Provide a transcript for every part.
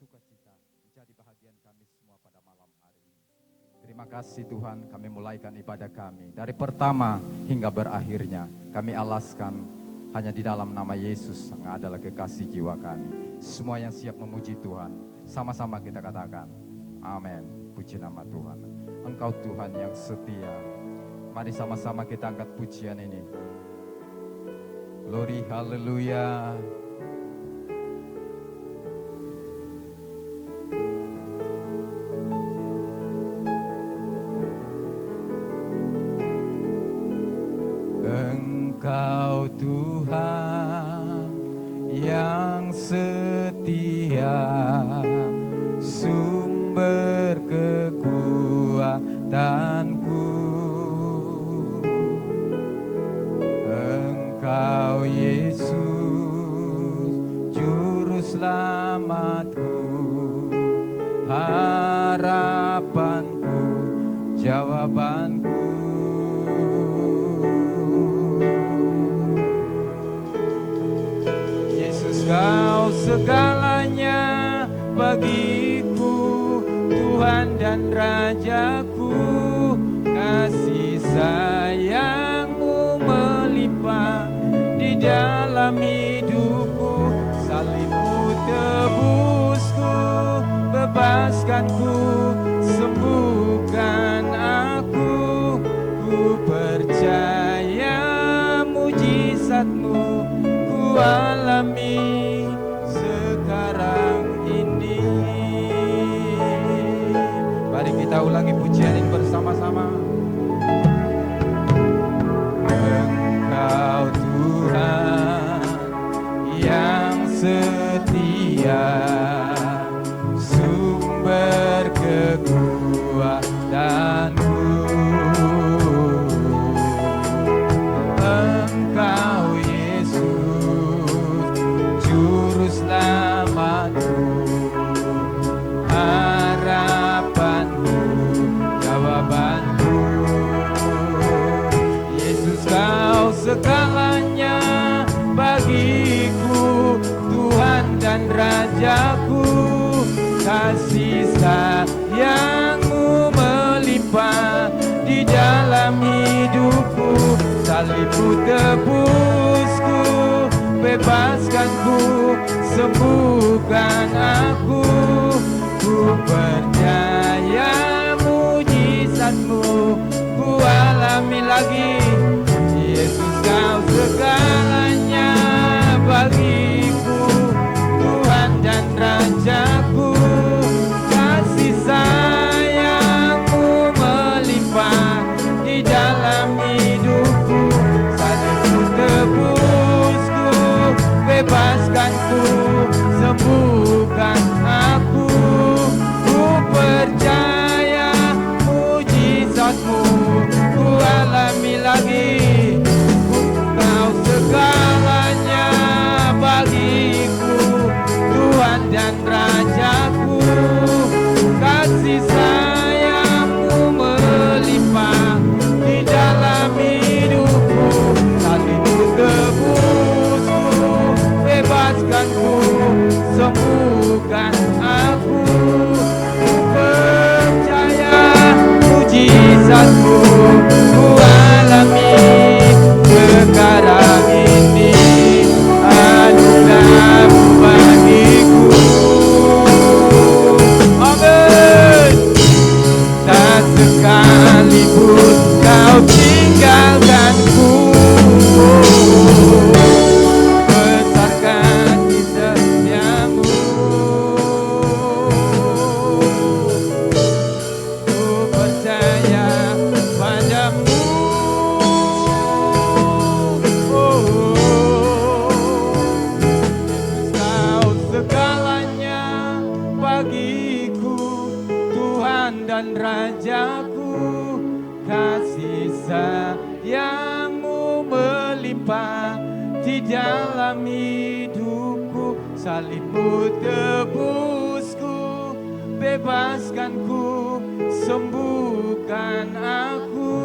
sukacita menjadi bahagian kami semua pada malam hari ini. Terima kasih Tuhan, kami mulaikan ibadah kami. Dari pertama hingga berakhirnya, kami alaskan hanya di dalam nama Yesus yang adalah kekasih jiwa kami. Semua yang siap memuji Tuhan, sama-sama kita katakan, amin. Puji nama Tuhan. Engkau Tuhan yang setia. Mari sama-sama kita angkat pujian ini. Glory, haleluya. Engkau Tuhan yang setia, sumber kekuatanku. Engkau Yesus, juru selamatku, harapanku, jawabanku. Kau segalanya bagiku, Tuhan dan Rajaku. Kasih sayang-Mu melimpah di dalam hidupku. Salib-Mu tebusku, bebaskanku, sembuhkan aku. Ku percaya mujizat-Mu ku alami sekarang ini. Mari kita ulangi pujian ini bersama-sama. Engkau Tuhan yang setia, sumber kekuatanku. Engkau Yesus, juru selamatku, harapanku, jawabanku. Yesus, Kau segalanya bagiku, Tuhan dan Rajaku. Kasih sayang-Mu melimpah di dalam hidupku. Salib-Mu tebusku, bebaskanku, sembuhkan aku. Ku percaya mujizat-Mu ku alami lagi. Yesus, Kau segalanya bagiku, Tuhan dan Rajaku. Kasih sayang-Mu melimpah di dalam hidupku. Salib-Mu tebusku, bebaskanku, sembuhkan aku. Ku percaya mujizat-Mu ku alami lagi. Kau segalanya bagiku, Tuhan dan Rajaku. Kasih sayang-Mu melimpah di dalam hidupku. Salib-Mu tebusku, bebaskanku, sembuhkan aku. Ku percaya mujizat-Mu ku alami sekarang ini. Anugerah-Mu bagiku. Amin. Tak sekalipun Kau tinggalkanku. Besarkan di setiamu. Ku percaya padamu. Yesus, Kau segalanya bagiku, Tuhan dan Rajaku. Kasih sayang-Mu melimpah di dalam hidupku. Salib-Mu tebusku, bebaskanku, sembuhkan aku.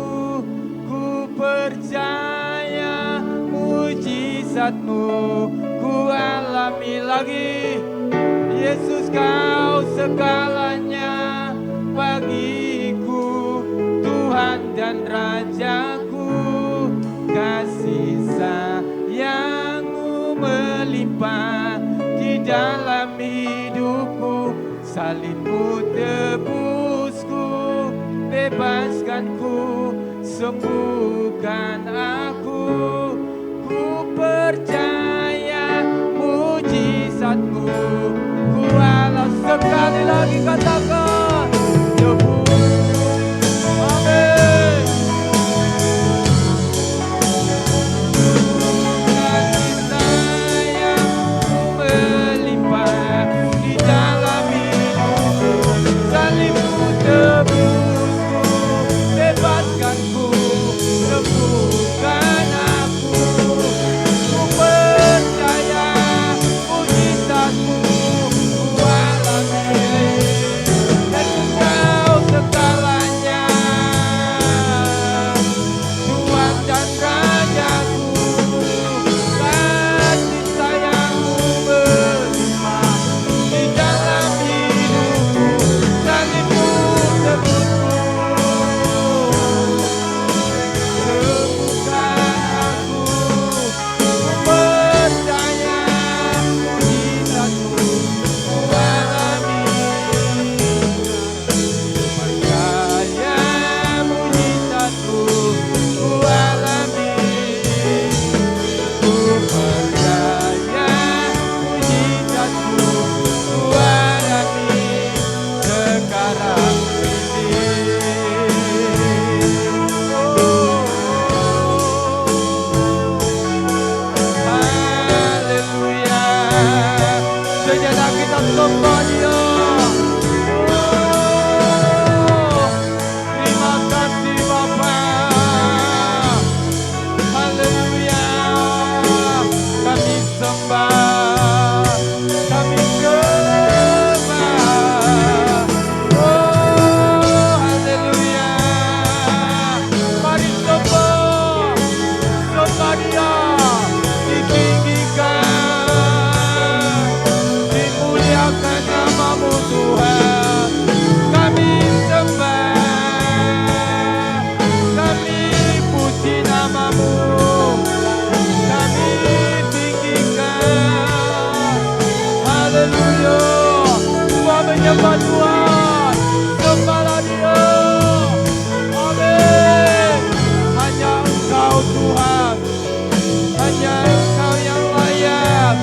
Ku percaya mujizat-Mu ku alami lagi. Yesus Kau segalanya bagiku, Tuhan dan Rajaku. Kasih sayang-Mu melimpah di dalam hidupku, salib-Mu tebusku, bebaskanku, sembuhkan aku. Ku percaya mujizat-Mu, ku alas. Sekali lagi katakan, amin. Kasih sayang-Mu melimpah di dalam hidupku, salib-Mu tebusku, bebaskanku, sembuhkan aku. Ku percaya mujizat-Mu, ku alami. Yesus Kau segalanya, Tuhan dan Rajaku. Kasih sayang-Mu melimpah di dalam hidupku, salib-Mu tebusku, sembuhkan aku. Ku percaya mujizat-Mu, ku alami. Percaya mujizat-Mu, ku alami. Ku percaya mujizat-Mu, ku alami sekarang ini. Haleluya. Sejenak kita sembah Dia. Terima kasih Bapa. Haleluya. Kami sembah, kami sembah. Oh, haleluya. Mari sembah, sembah Dia. Ditinggikan, dimuliakan nama-Mu Tuhan. Kami sembah, kami puji nama-Mu, kami tinggikan. Haleluya. Semua menyembah Tuhan, sembahlah Dia. Amin. Hanya Engkau Tuhan, hanya Engkau yang layak,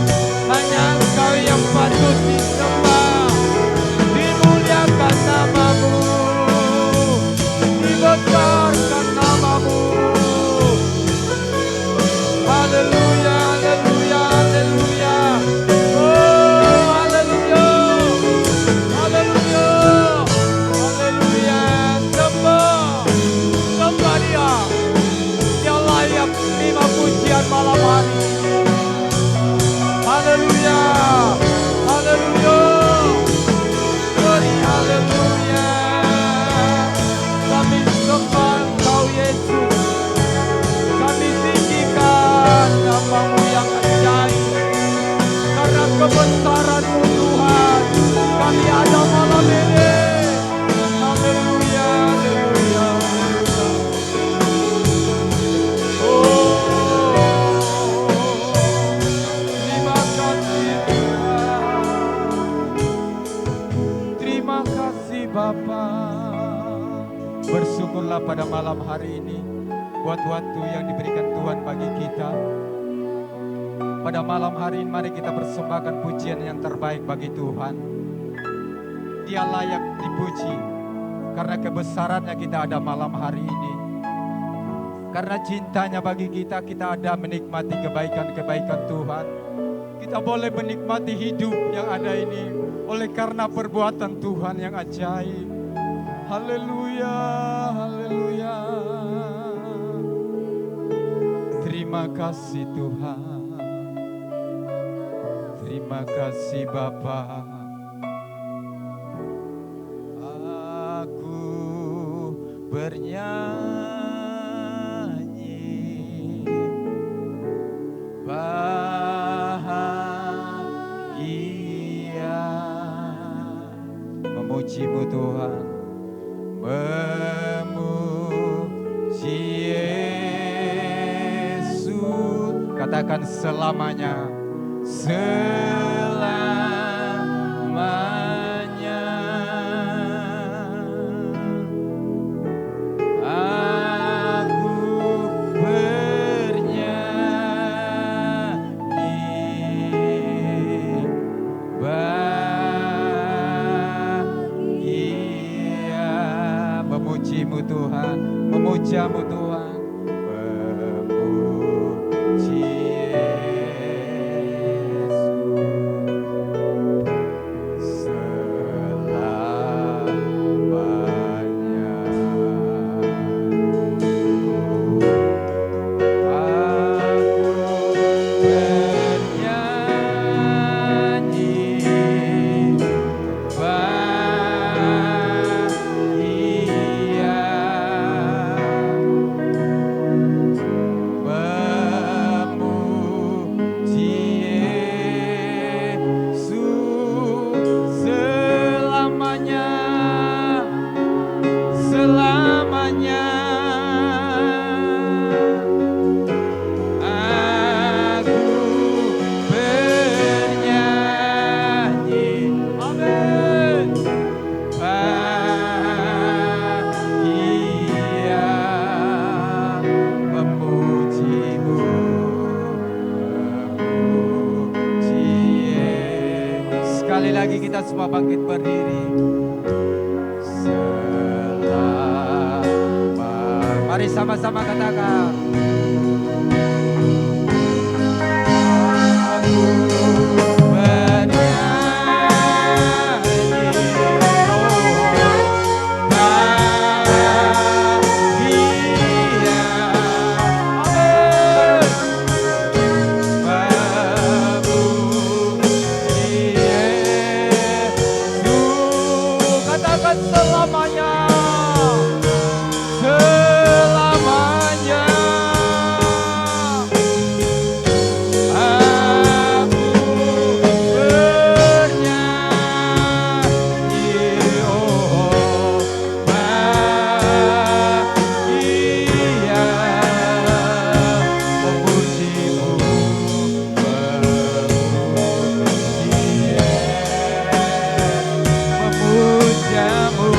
hanya Engkau yang patut disembah. Dimuliakan nama-Mu, dibesarkan nama-Mu. Haleluya, haleluya, haleluya. Oh, haleluya, haleluya, haleluya. Sembah, sembah Dia. Dia layak terima pujian malam hari ini. Haleluya, haleluya, glory, haleluya. Kami sembah Engkau Yesus, kami tinggikan nama-Mu yang ajaib. Karena kebesaran-Mu Tuhan, kami ada malam ini. Haleluya, haleluya, haleluya. Terima kasih Tuhan, terima kasih Bapa. Bersyukurlah pada malam hari ini buat waktu yang diberikan Tuhan bagi kita. Pada malam hari ini mari kita persembahkan pujian yang terbaik bagi Tuhan. Dia layak dipuji karena kebesarannya kita ada malam hari ini. Karena cintanya bagi kita, kita ada menikmati kebaikan-kebaikan Tuhan. Kita boleh menikmati hidup yang ada ini oleh karena perbuatan Tuhan yang ajaib. Haleluya, haleluya. Terima kasih Tuhan. Terima kasih Bapa. Aku bernyanyi bahagia memuji-Mu Tuhan, memuji Yesus. Katakan selamanya, selamanya. Aku bernyanyi bahagia, memuji-Mu Tuhan, memuja-Mu Tuhan, memuji Yesus selamanya. Aku bernyanyi bahagia, memuji Yesus selamanya, selamanya. Aku bernyanyi, amin, bahagia, memuji-Mu, memuji Yesus. Sekali lagi kita semua bangkit berdiri. Mari sama-sama katakan. Aku bernyanyi, bahagia, memuji Yesus. Katakan selamanya, selamanya. Aku bernyanyi, oh bahagia, memuji-Mu, memuji memuja-Mu.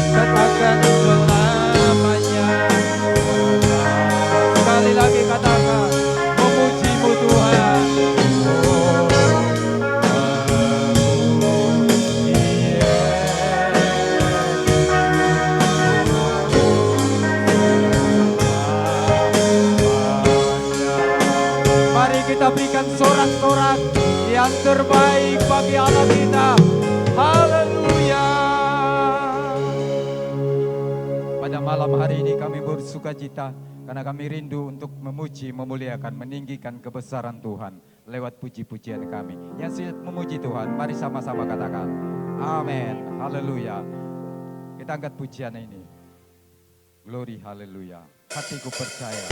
Katakan selamanya. Sekali lagi katakan, memuji-Mu Tuhan. Mari kita berikan sorak-sorak yang terbaik bagi Allah kita. Haleluya. Pada malam hari ini kami bersukacita karena kami rindu untuk memuji, memuliakan, meninggikan kebesaran Tuhan lewat puji-pujian kami. Yang siap memuji Tuhan, mari sama-sama katakan amin. Haleluya. Kita angkat pujian ini. Glory, haleluya. Hatiku percaya.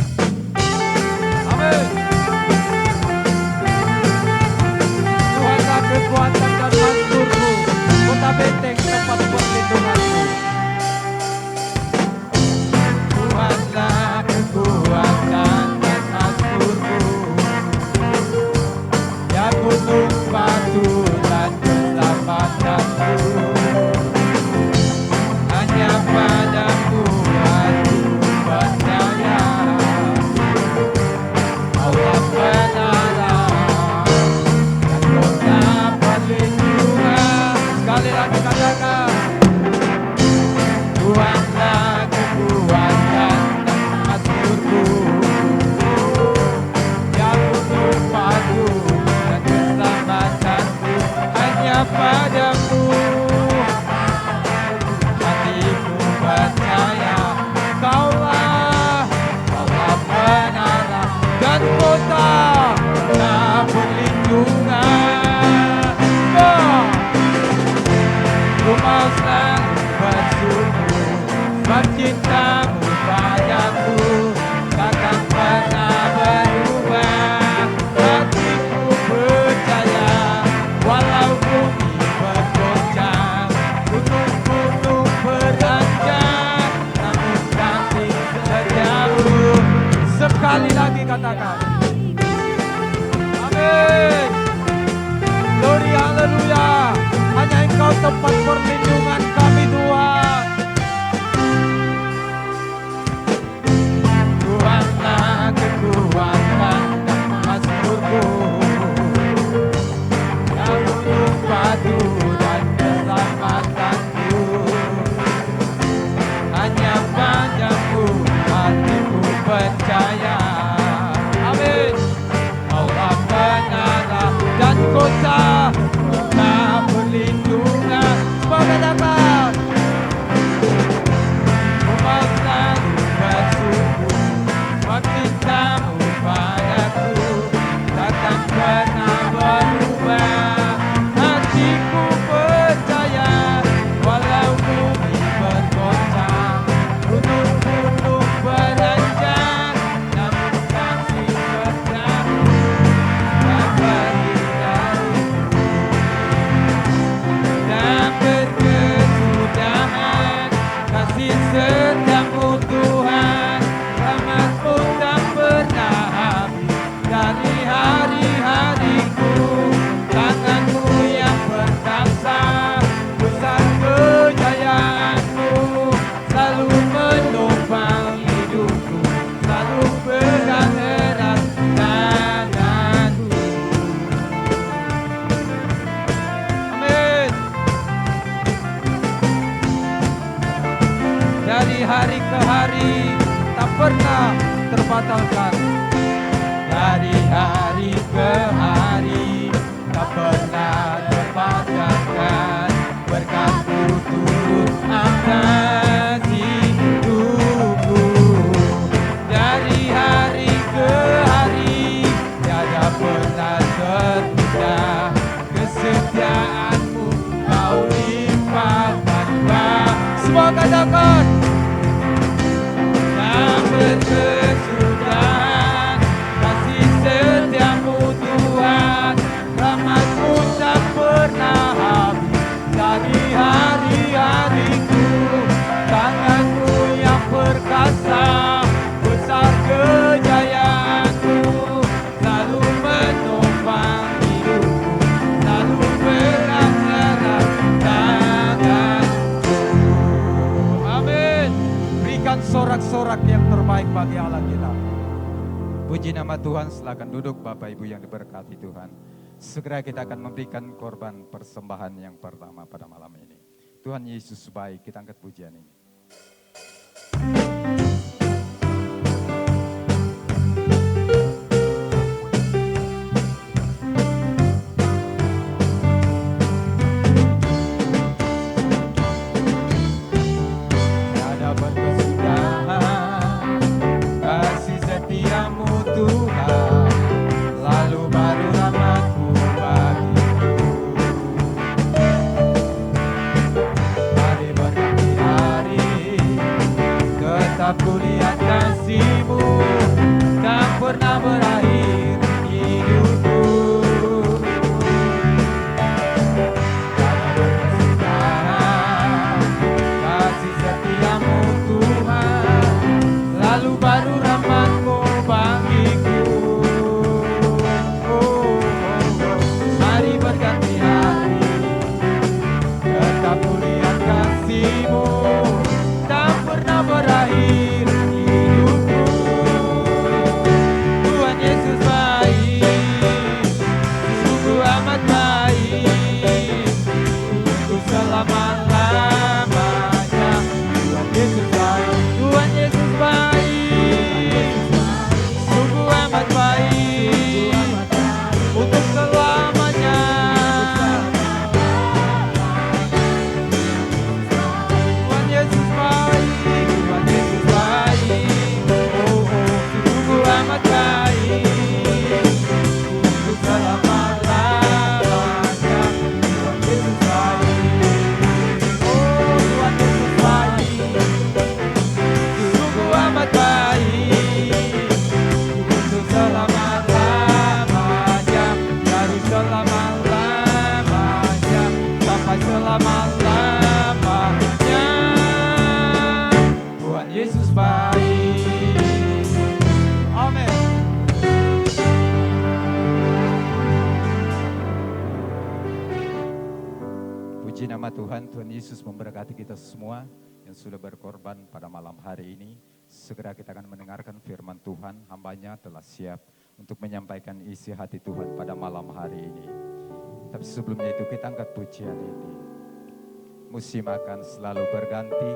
Amin. Tuhanlah kekuatan dan mazmurku, kota benteng tempat perlindunganku. Tuhanlah kekuatan dan mazmurku, ya gunung batu dan keselamatanku. Hanya padamu aku percaya, Allah penolong dan kota perlindungan. Sekali lagi katakan, Tuhanlah kekuatan dan mazmurku, ya gunung batu dan keselamatanku. Hanya padamu hatiku percaya, Kaulah Allah penolong dan kota perlindungan. Ku mau selalu bersungguh sebab cintamu padaku takkan pernah berubah. Hatiku percaya walau bumi bergoncang, gunung-gunung beranjak, namun kasih setiamu. Sekali lagi katakan, amin. Glory, haleluya. Hanya Engkau tempat perlindungan kami, Tuhan. Tuhanlah kekuatan dan mazmurku, gunung batu dan keselamatanku. Hanya padamu hatiku percaya. Amin. Allah penara dan kota perlindungan. Semua katakan, Engkau selalu bersungguh, sebab cintamu padaku takkan pernah berubah. Hatiku percaya walau bumi bergoncang, gunung-gunung beranjak, namun kasih setiamu tak pergi dariku. Dan berkesudahan kasih setiamu Tuhan, rahmat-Mu tak pernah habis dari hari-hariku. Tangan-Mu yang perkasa, besar kejayaan-Mu selalu menopang hidupku, selalu pegang erat tanganku. Amin. Dari hari ke hari tak pernah terbatalkan. Dari hari ke hari tak pernah terbatalkan. Berkat-Mu turut atas hidupku. Dari hari ke hari tiada pernah tertunda. Kesetiaan-Mu Kau limpahkan. Semua katakan, yang berkesudahan kasih setiamu Tuhan, rahmat-Mu tak pernah habis dari hari-hariku. Tangan-Mu yang perkasa, besar kejayaan-Mu selalu menopang hidupku, selalu berat-erat tangan-Mu. Amin. Berikan sorak-sorak yang terbaik bagi Allah kita. Puji nama Tuhan, silakan duduk Bapak Ibu yang diberkati Tuhan. Segera kita akan memberikan korban persembahan yang pertama pada malam ini. Tuhan Yesus baik, kita angkat pujian ini. Tiada berkesudahan kasih setiamu Tuhan, lalu baru rahmat-Mu bagiku. Hari berganti hari selama-lamanya. Tuhan Yesus baik. Amin. Puji nama Tuhan. Tuhan Yesus memberkati kita semua yang sudah berkorban pada malam hari ini. Segera kita akan mendengarkan firman Tuhan. Hambanya telah siap untuk menyampaikan isi hati Tuhan pada malam hari ini. Tapi sebelumnya itu kita angkat pujian ini. Musim akan selalu berganti,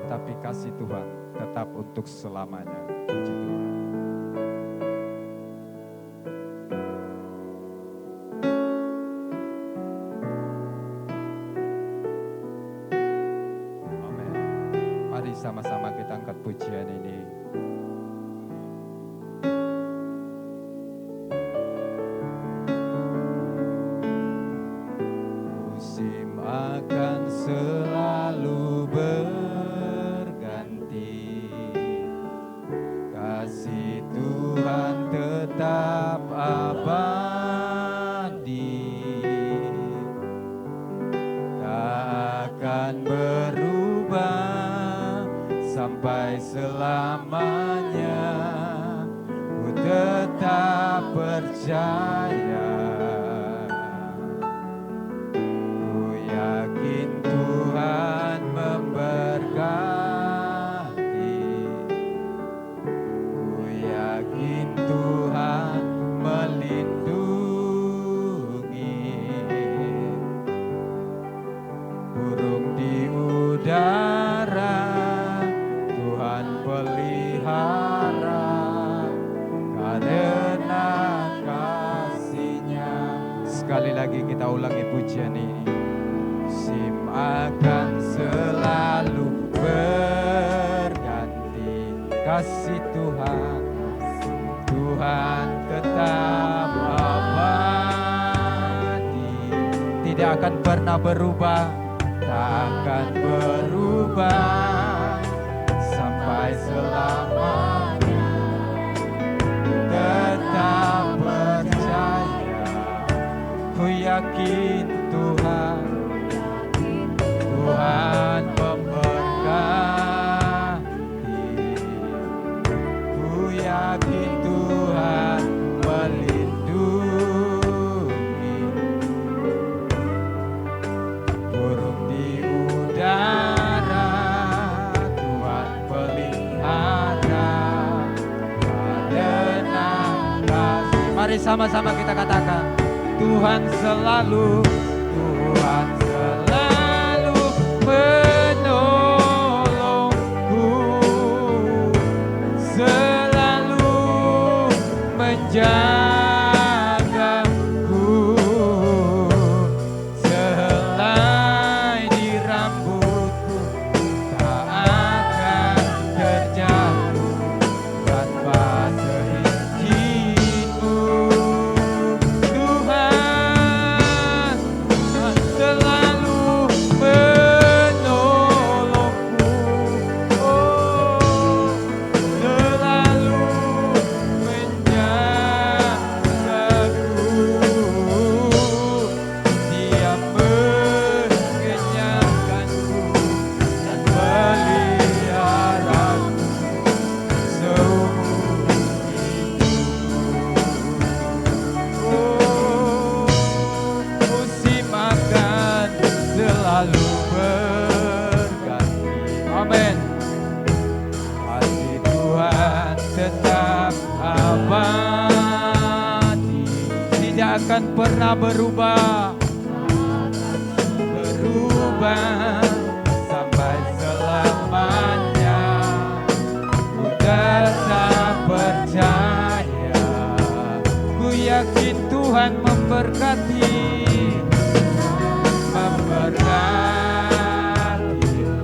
tapi kasih Tuhan tetap untuk selamanya. Puji Tuhan. Amin. Mari sama-sama kita angkat pujian ini. Musim akan selalu berganti, kasih Tuhan tetap abadi, tak akan berubah sampai selamanya. Ku tetap percaya, Tuhan memberkati, ku yakin Tuhan melindungi, burung di udara Tuhan pelihara, karena kasih-Nya. Sekali lagi kita ulangi pujian ini. Musim akan selalu berganti, kasih Tuhan, Tuhan tetap abadi, tidak akan pernah berubah, tak akan berubah sampai selamanya. Tetap percaya, ku yakin Tuhan, Tuhan memberkati, ku yakin Tuhan melindungi, burung di udara Tuhan pelihara, karena kasih. Mari sama-sama kita katakan, Tuhan selalu, Tuhan selalu menolongku, selalu menjagaku, selai di rambutku tak akan terjatuh tanpa seizinku. Tuhan selalu menolongku, oh, selalu menjagaku, Dia mengenyangkanku dan meliharaku seumur hidupku. Oh, musim akan selalu berganti. Amin. Kasih Tuhan tetap abadi, tidak akan pernah berubah sampai selamanya. Ku tetap percaya, ku yakin Tuhan memberkati,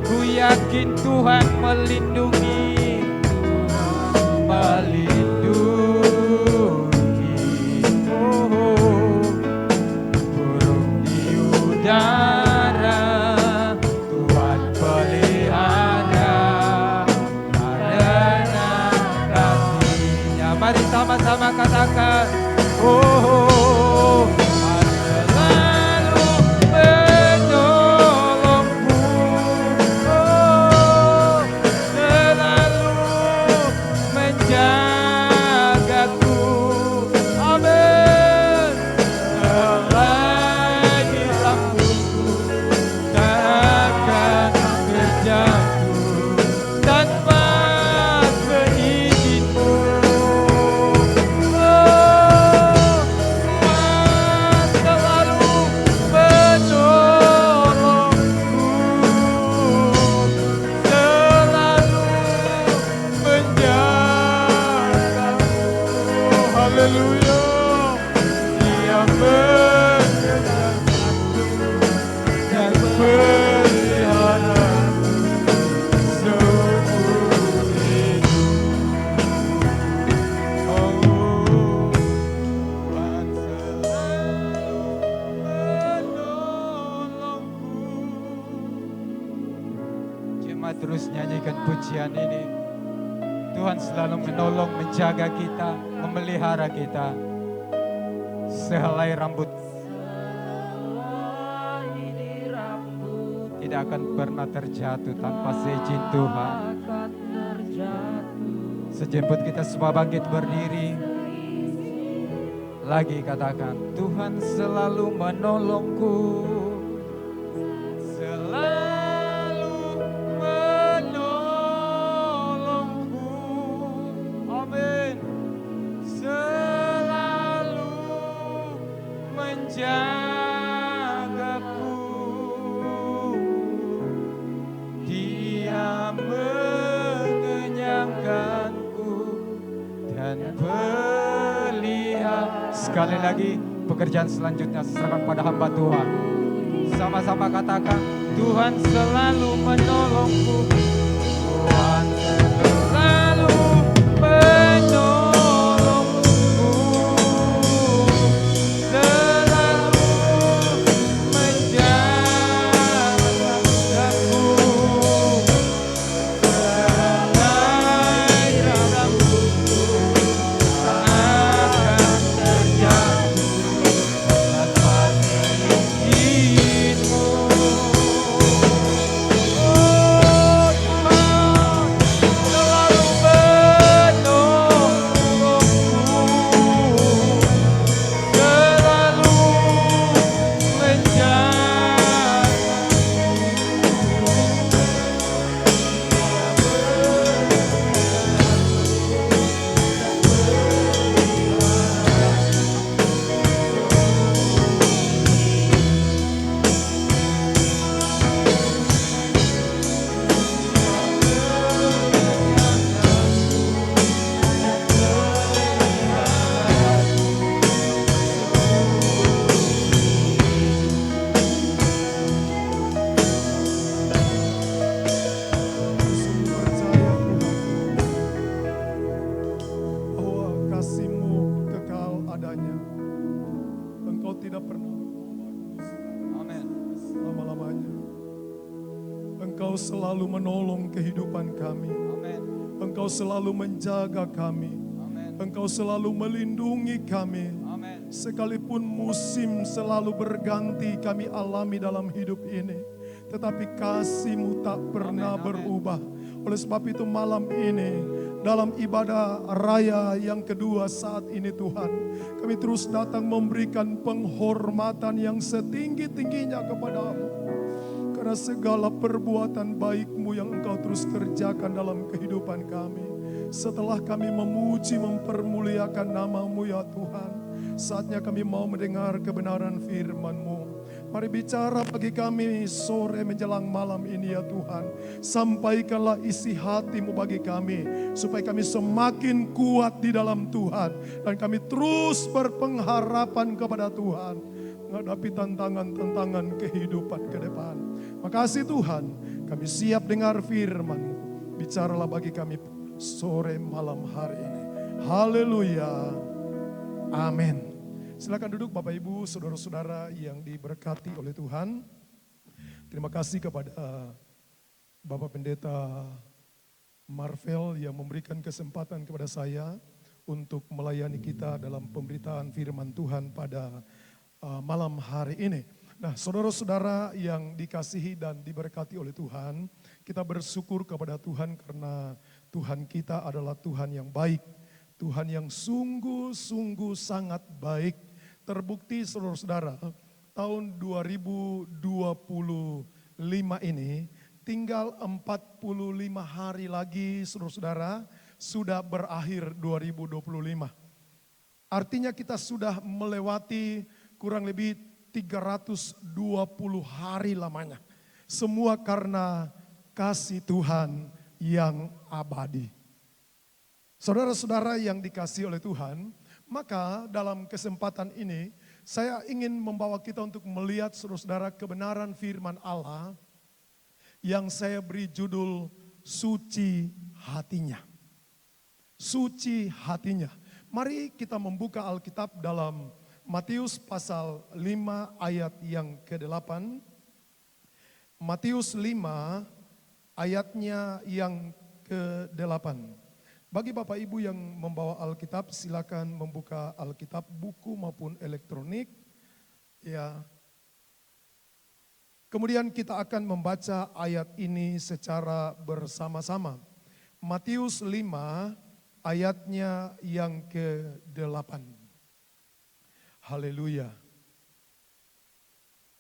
ku yakin Tuhan melindungi, burung di udara Tuhan pelihara, karena kasih-Nya. Mari sama-sama katakan, oh, selalu menolong. bersama terus nyanyikan pujian ini. Tuhan selalu menolong, menjaga kita, memelihara kita. Sehelai rambut tidak akan pernah terjatuh tanpa seizin Tuhan. Sejemput kita semua bangkit berdiri. Lagi katakan, Tuhan selalu menolongku. Selalu menolongku. Amin. Selalu menjagaku. Dia mengenyangkanku dan pelihara. Sekali lagi pekerjaan selanjutnya serahkan pada hamba Tuhan. Sama-sama katakan, Tuhan selalu menolongku. Tuhan selalu menolongku. Selalu menjagaku. Selai rambutku tak akan terjatuh tanpa seizin-Mu. Oh Tuhan, selalu menolongku, selalu Sungguh percaya Tuhan bahwa kasih-Mu kekal adanya. Engkau tidak pernah Amin. selama-lamanya. Engkau selalu menolong kehidupan kami. Amin. Engkau selalu menjaga kami. Amin. Engkau selalu melindungi kami. Amin. Sekalipun musim selalu berganti kami alami dalam hidup ini, tetapi kasih-Mu tak pernah Amin, amin. berubah. Oleh sebab itu malam ini, dalam ibadah raya yang kedua saat ini Tuhan, kami terus datang memberikan penghormatan yang setinggi-tingginya kepada-Mu. Karena segala perbuatan baik-Mu yang Engkau terus kerjakan dalam kehidupan kami. Setelah kami memuji, mempermuliakan nama-Mu ya Tuhan, saatnya kami mau mendengar kebenaran firman-Mu. Mari bicara bagi kami sore menjelang malam ini ya Tuhan. Sampaikanlah isi hati-Mu bagi kami, supaya kami semakin kuat di dalam Tuhan. Dan kami terus berpengharapan kepada Tuhan, menghadapi tantangan-tantangan kehidupan ke depan. Makasih Tuhan, kami siap dengar firman-Mu. Bicaralah bagi kami sore malam hari ini. Haleluya. Amin. Silakan duduk Bapak Ibu, saudara-saudara yang diberkati oleh Tuhan. Terima kasih kepada Bapak Pendeta Marvel yang memberikan kesempatan kepada saya untuk melayani kita dalam pemberitaan firman Tuhan pada malam hari ini. Nah, saudara-saudara yang dikasihi dan diberkati oleh Tuhan, kita bersyukur kepada Tuhan karena Tuhan kita adalah Tuhan yang baik. Tuhan yang sungguh-sungguh sangat baik. Terbukti saudara-saudara, tahun 2025 ini tinggal 45 hari lagi saudara-saudara sudah berakhir 2025. Artinya kita sudah melewati kurang lebih 320 hari lamanya. Semua karena kasih Tuhan yang abadi. Saudara-saudara yang dikasihi oleh Tuhan, maka dalam kesempatan ini saya ingin membawa kita untuk melihat saudara-saudara kebenaran firman Allah yang saya beri judul Suci Hatinya. Suci hatinya. Mari kita membuka Alkitab dalam Matius pasal 5 ayat yang ke-8. Matius 5 ayatnya yang ke-8. Bagi Bapak Ibu yang membawa Alkitab, silakan membuka Alkitab buku maupun elektronik. Ya. Kemudian kita akan membaca ayat ini secara bersama-sama. Matius 5 ayatnya yang ke-8. Haleluya.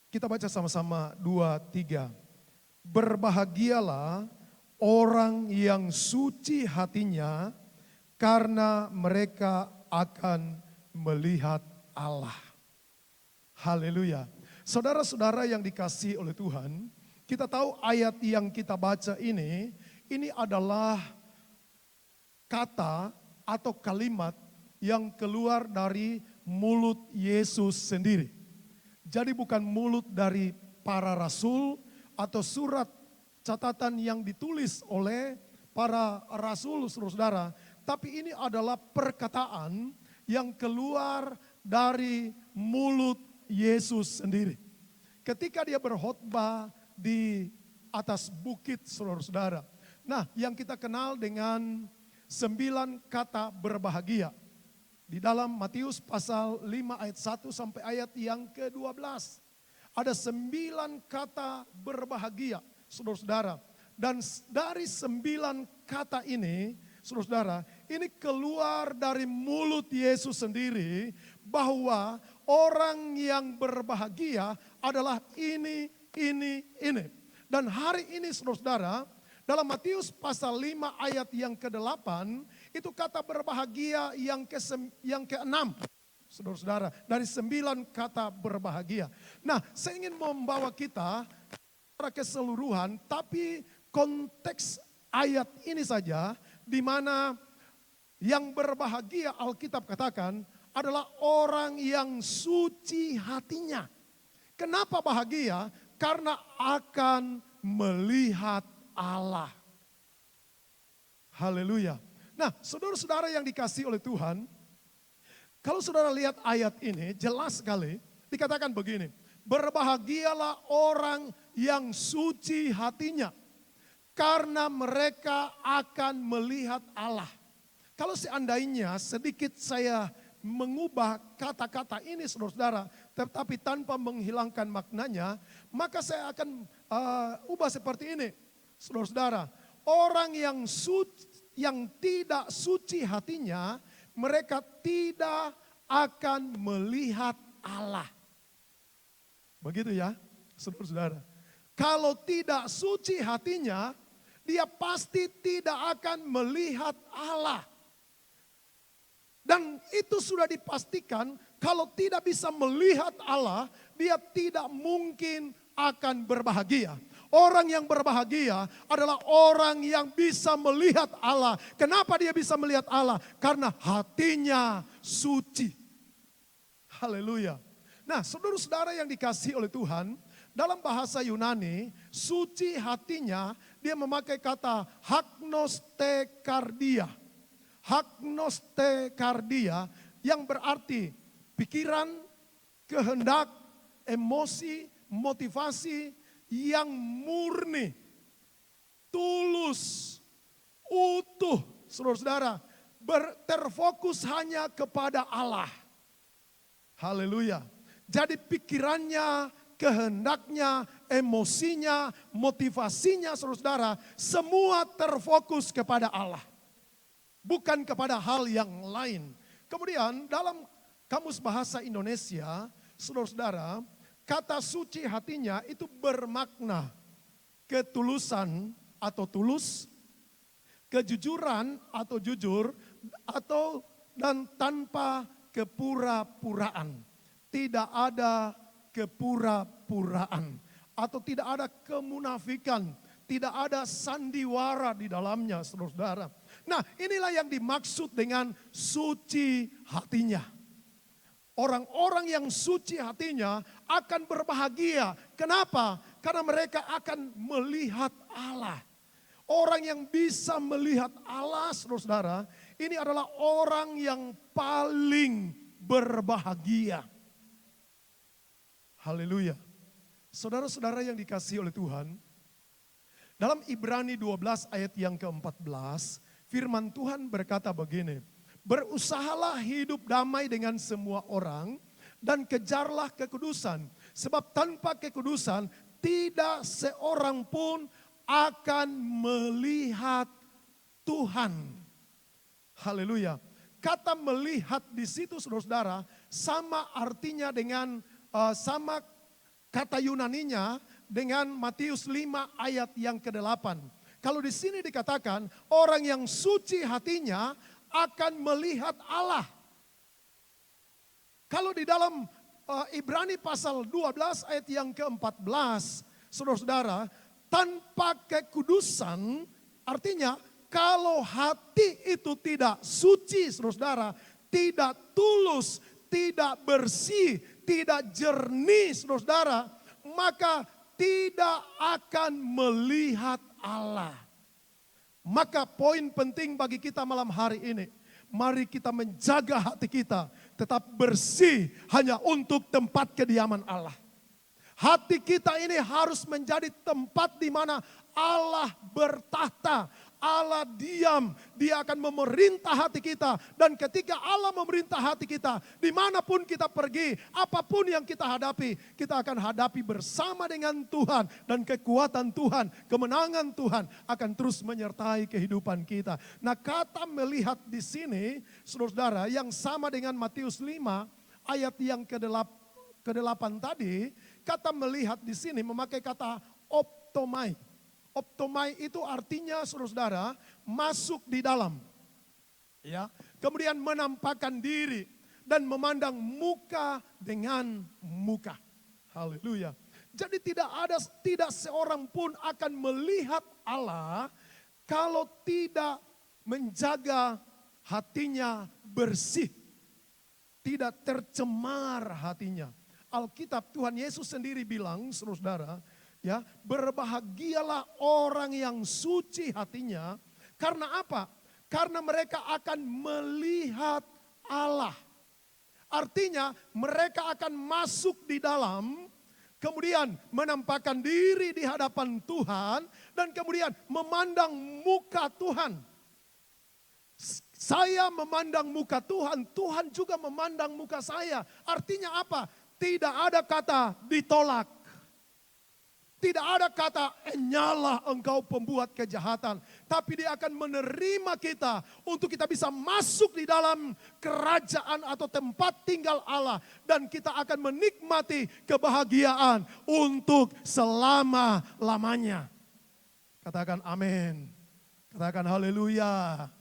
Kita baca sama-sama 2, 3. Berbahagialah orang yang suci hatinya, karena mereka akan melihat Allah. Haleluya. Saudara-saudara yang dikasihi oleh Tuhan, kita tahu ayat yang kita baca ini adalah kata atau kalimat yang keluar dari mulut Yesus sendiri. Jadi bukan mulut dari para rasul atau surat catatan yang ditulis oleh para rasul, saudara, tapi ini adalah perkataan yang keluar dari mulut Yesus sendiri. Ketika dia berkhotbah di atas bukit, saudara-saudara. Nah, yang kita kenal dengan 9 kata berbahagia. Di dalam Matius pasal 5 ayat 1 sampai ayat yang ke-12. Ada 9 kata berbahagia, saudara-saudara. Dan dari 9 kata ini, saudara-saudara, ini keluar dari mulut Yesus sendiri bahwa orang yang berbahagia adalah ini. Dan hari ini, saudara-saudara, dalam Matius pasal 5 ayat yang ke-8, itu kata berbahagia yang ke-6. Saudara-saudara, dari 9 kata berbahagia. Nah, saya ingin membawa kita secara keseluruhan, tapi konteks ayat ini saja, di mana yang berbahagia Alkitab katakan adalah orang yang suci hatinya. Kenapa bahagia? Karena akan melihat Allah. Haleluya. Nah, saudara-saudara yang dikasihi oleh Tuhan, kalau saudara lihat ayat ini, jelas sekali dikatakan begini, berbahagialah orang yang suci hatinya, karena mereka akan melihat Allah. Kalau seandainya sedikit saya mengubah kata-kata ini, saudara-saudara, tetapi tanpa menghilangkan maknanya, maka saya akan ubah seperti ini. Saudara-saudara, orang yang tidak suci hatinya, mereka tidak akan melihat Allah. Begitu ya, saudara-saudara. Kalau tidak suci hatinya, dia pasti tidak akan melihat Allah. Dan itu sudah dipastikan, kalau tidak bisa melihat Allah, dia tidak mungkin akan berbahagia. Orang yang berbahagia adalah orang yang bisa melihat Allah. Kenapa dia bisa melihat Allah? Karena hatinya suci. Haleluya. Nah, saudara-saudara yang dikasihi oleh Tuhan, dalam bahasa Yunani, suci hatinya, dia memakai kata hagnostekardia. Hagnostekardia yang berarti pikiran, kehendak, emosi, motivasi yang murni, tulus, utuh, saudara-saudara, terfokus hanya kepada Allah. Haleluya. Jadi pikirannya, kehendaknya, emosinya, motivasinya, saudara-saudara, semua terfokus kepada Allah. Bukan kepada hal yang lain. Kemudian dalam Kamus Bahasa Indonesia, saudara-saudara, kata suci hatinya itu bermakna ketulusan atau tulus, kejujuran atau jujur, atau dan tanpa kepura-puraan. Tidak ada kepura-puraan atau tidak ada kemunafikan, tidak ada sandiwara di dalamnya, saudara-saudara. Nah, inilah yang dimaksud dengan suci hatinya. Orang-orang yang suci hatinya akan berbahagia. Kenapa? Karena mereka akan melihat Allah. Orang yang bisa melihat Allah, saudara-saudara, ini adalah orang yang paling berbahagia. Haleluya. Saudara-saudara yang dikasihi oleh Tuhan, Dalam Ibrani 12 ayat yang ke-14, firman Tuhan berkata begini, berusahalah hidup damai dengan semua orang dan kejarlah kekudusan. Sebab tanpa kekudusan tidak seorang pun akan melihat Tuhan. Haleluya. Kata melihat di situ saudara-saudara sama artinya dengan sama kata Yunaninya dengan Matius 5 ayat yang ke-8. Kalau di sini dikatakan orang yang suci hatinya akan melihat Allah. Kalau di dalam Ibrani pasal 12 ayat yang ke-14, saudara-saudara, tanpa kekudusan artinya kalau hati itu tidak suci, saudara-saudara, tidak tulus, tidak bersih, tidak jernih, saudara-saudara, maka tidak akan melihat Allah. Maka poin penting bagi kita malam hari ini, mari kita menjaga hati kita tetap bersih hanya untuk tempat kediaman Allah. Hati kita ini harus menjadi tempat di mana Allah bertahta. Allah diam, dia akan memerintah hati kita. Dan ketika Allah memerintah hati kita, dimanapun kita pergi, apapun yang kita hadapi, kita akan hadapi bersama dengan Tuhan. Dan kekuatan Tuhan, kemenangan Tuhan akan terus menyertai kehidupan kita. Nah, kata melihat di sini, saudara-saudara, yang sama dengan Matius 5, ayat yang ke-8 tadi, kata melihat di sini memakai kata optomai. Optomai itu artinya saudara-saudara masuk di dalam. Ya, kemudian menampakkan diri dan memandang muka dengan muka. Haleluya. Jadi tidak seorang pun akan melihat Allah kalau tidak menjaga hatinya bersih. Tidak tercemar hatinya. Alkitab Tuhan Yesus sendiri bilang, saudara-saudara, ya, berbahagialah orang yang suci hatinya. Karena apa? Karena mereka akan melihat Allah. Artinya mereka akan masuk di dalam, kemudian menampakkan diri di hadapan Tuhan, dan kemudian memandang muka Tuhan. Saya memandang muka Tuhan, Tuhan juga memandang muka saya. Artinya apa? Tidak ada kata ditolak. Tidak ada kata enyalah engkau pembuat kejahatan. Tapi dia akan menerima kita untuk kita bisa masuk di dalam kerajaan atau tempat tinggal Allah. Dan kita akan menikmati kebahagiaan untuk selama-lamanya. Katakan amin. Katakan haleluya.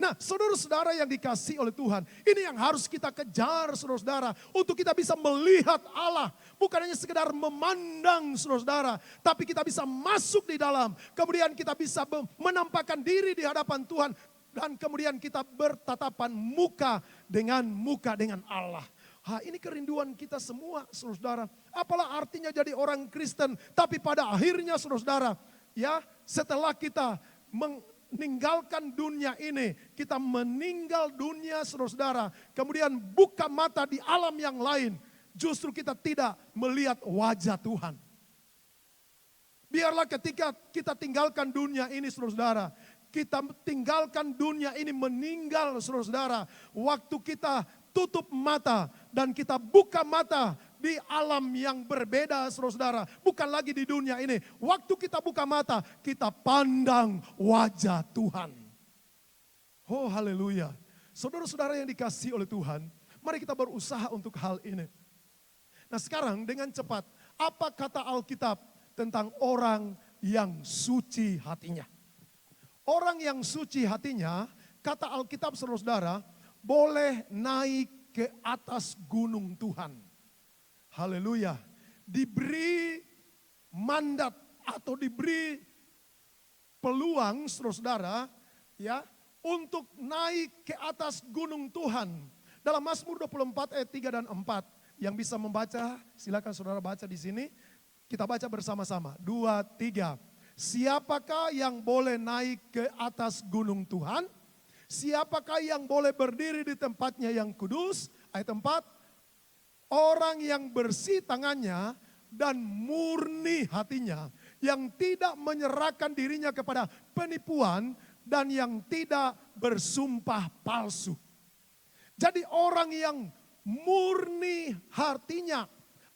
Nah, saudara-saudara yang dikasihi oleh Tuhan, ini yang harus kita kejar, saudara-saudara, untuk kita bisa melihat Allah. Bukan hanya sekedar memandang, saudara-saudara, tapi kita bisa masuk di dalam. Kemudian kita bisa menampakkan diri di hadapan Tuhan. Dan kemudian kita bertatapan muka dengan Allah. Ini kerinduan kita semua, saudara-saudara. Apalah artinya jadi orang Kristen, tapi pada akhirnya, saudara-saudara, ya, setelah kita meninggalkan dunia ini, kita meninggal dunia, saudara-saudara, kemudian buka mata di alam yang lain, justru kita tidak melihat wajah Tuhan. Biarlah ketika kita tinggalkan dunia ini, saudara-saudara, kita tinggalkan dunia ini meninggal, saudara-saudara, waktu kita tutup mata dan kita buka mata di alam yang berbeda, saudara-saudara. Bukan lagi di dunia ini. Waktu kita buka mata, kita pandang wajah Tuhan. Oh haleluya. Saudara-saudara yang dikasihi oleh Tuhan, mari kita berusaha untuk hal ini. Nah sekarang dengan cepat, apa kata Alkitab tentang orang yang suci hatinya? Orang yang suci hatinya, kata Alkitab saudara-saudara, boleh naik ke atas gunung Tuhan. Haleluya. Diberi mandat atau diberi peluang saudara-saudara ya untuk naik ke atas gunung Tuhan. Dalam Mazmur 24 ayat 3 dan 4. Yang bisa membaca silakan saudara baca di sini. Kita baca bersama-sama. 2, 3. Siapakah yang boleh naik ke atas gunung Tuhan? Siapakah yang boleh berdiri di tempatnya yang kudus? Ayat 4. Orang yang bersih tangannya dan murni hatinya, yang tidak menyerahkan dirinya kepada penipuan, dan yang tidak bersumpah palsu. Jadi orang yang murni hatinya